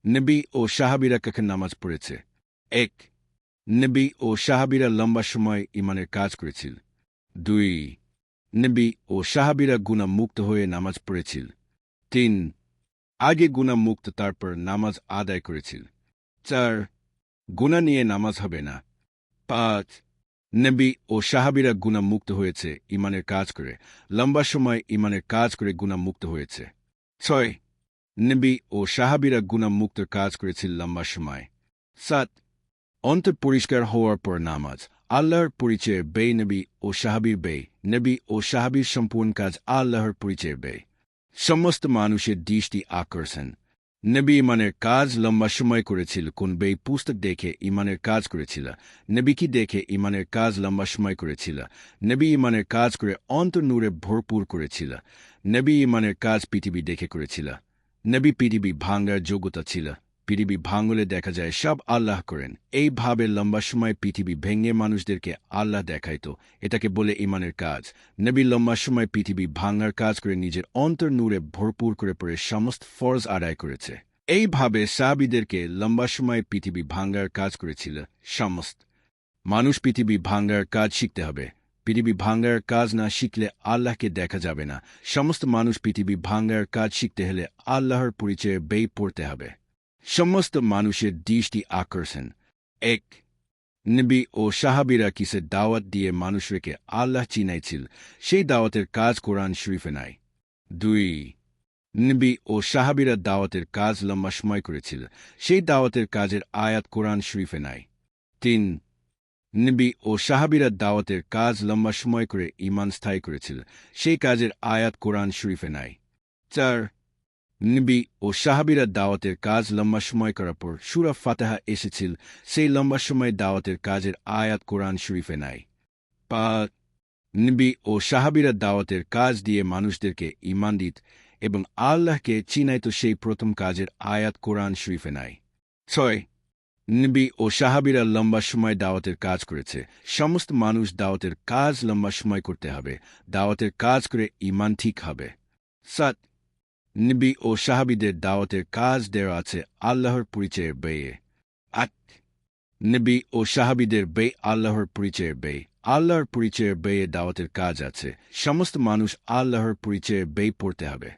নবী ও সাহাবীরা কখন নামাজ পড়েছে? ১. নবী ও সাহাবীরা লম্বা সময় ঈমানের কাজ করেছিল। ২. নবী ও সাহাবীরা গুনাহ মুক্ত হয়ে নামাজ পড়েছিল। ৩. আগে গুনাহ মুক্ত তারপর নামাজ আদায় করেছিল। ৪. গুনাহ নিয়ে নামাজ হবে না। ৫. নবী ও সাহাবীরা গুনাহ মুক্ত হয়েছে ঈমানের কাজ করে, লম্বা সময় ঈমানের কাজ করে গুনাহ মুক্ত হয়েছে। ৬. নবী ও সাহাবীরা গুনাহ মুক্ত কাজ করেছিল লম্বা সময়। ৭. অন্তর পরিষ্কার হওয়ার পর নামাজ, আল্লাহর পরিচয়ের ব্যয় নবী ও সাহাবীর ব্যয়, নবী ও সাহাবীর সম্পূর্ণ কাজ আল্লাহর পরিচয়ের ব্যয়। সমস্ত মানুষের দৃষ্টি আকর্ষণ। নবী ঈমানের কাজ লম্বা সময় করেছিল, কোন ব্যয় পুস্তক দেখে ঈমানের কাজ করেছিল। নবী কি দেখে ঈমানের কাজ লম্বা সময় করেছিল? নবী ঈমানের কাজ করে অন্তর নূরে ভরপুর করেছিল। নবী ঈমানের কাজ পৃথিবী দেখে করেছিল। নবী পৃথিবী ভাঙার যোগ্যতা ছিল। পৃথিবী ভাঙলে দেখা যায় সব আল্লাহ করেন। এইভাবে লম্বা সময় পৃথিবী ভেঙে মানুষদেরকে আল্লাহ দেখাইত, এটাকে বলে ঈমানের কাজ। নবী লম্বা সময় পৃথিবী ভাঙার কাজ করে নিজের অন্তর নূরে ভরপুর করে পড়ে সমস্ত ফরজ আদায় করেছে। এইভাবে সাহাবীদেরকে লম্বা সময় পৃথিবী ভাঙার কাজ করেছিল। সমস্ত মানুষ পৃথিবী ভাঙার কাজ শিখতে হবে। পৃথিবী ভাঙার কাজ না শিখলে আল্লাহকে দেখা যাবে না। সমস্ত মানুষ পৃথিবী ভাঙার কাজ শিখতে হলে আল্লাহর পরিচয়ে ব্যয় পড়তে হবে। সমস্ত মানুষের দৃষ্টি আকর্ষণ। ১. নবী ও সাহাবীরা কিসের দাওয়াত দিয়ে মানুষকে আল্লাহ চিনাইছিল, সেই দাওয়াতের কাজ কোরআন শরীফে নাই। ২. নবী ও সাহাবীরা দাওয়াতের কাজ লম্বা সময় করেছিল, সেই দাওয়াতের কাজের আয়াত কোরআন শরীফে নাই। ৩. নবী ও সাহাবীরা দাওয়াতের কাজ লম্বা সময় করে ঈমান স্থায়ী করেছিল, সেই কাজের আয়াত কোরআন শরীফে নাই। ৪. নবী ও সাহাবীরা দাওয়াতের কাজ লম্বা সময় করার পর সূরা ফাতিহা এসেছিল, সেই লম্বা সময় দাওয়াতের কাজের আয়াত কোরআন শরীফে নাই। ৫. নবী ও সাহাবীরা দাওয়াতের কাজ দিয়ে মানুষদেরকে ঈমান দিত এবং আল্লাহকে চিনাইত, সেই প্রথম কাজের আয়াত কোরআন শরীফে নাই। ৬. নবী ও সাহাবীরা লম্বা সময় দাওয়াতের কাজ করেছে। সমস্ত মানুষ দাওয়াতের কাজ লম্বা সময় করতে হবে। দাওয়াতের কাজ করে ঈমান ঠিক হবে। ৭. নবী ও সাহাবীদের দাওয়াতের কাজ দেওয়া আছে আল্লাহর পরিচয়ের ব্যয়ে। ৮. নবী ও সাহাবীদের ব্যয় আল্লাহর পরিচয়ের ব্যয়। আল্লাহর পরিচয়ের ব্যয়ে দাওয়াতের কাজ আছে। সমস্ত মানুষ আল্লাহর পরিচয়ের ব্যয় পড়তে হবে।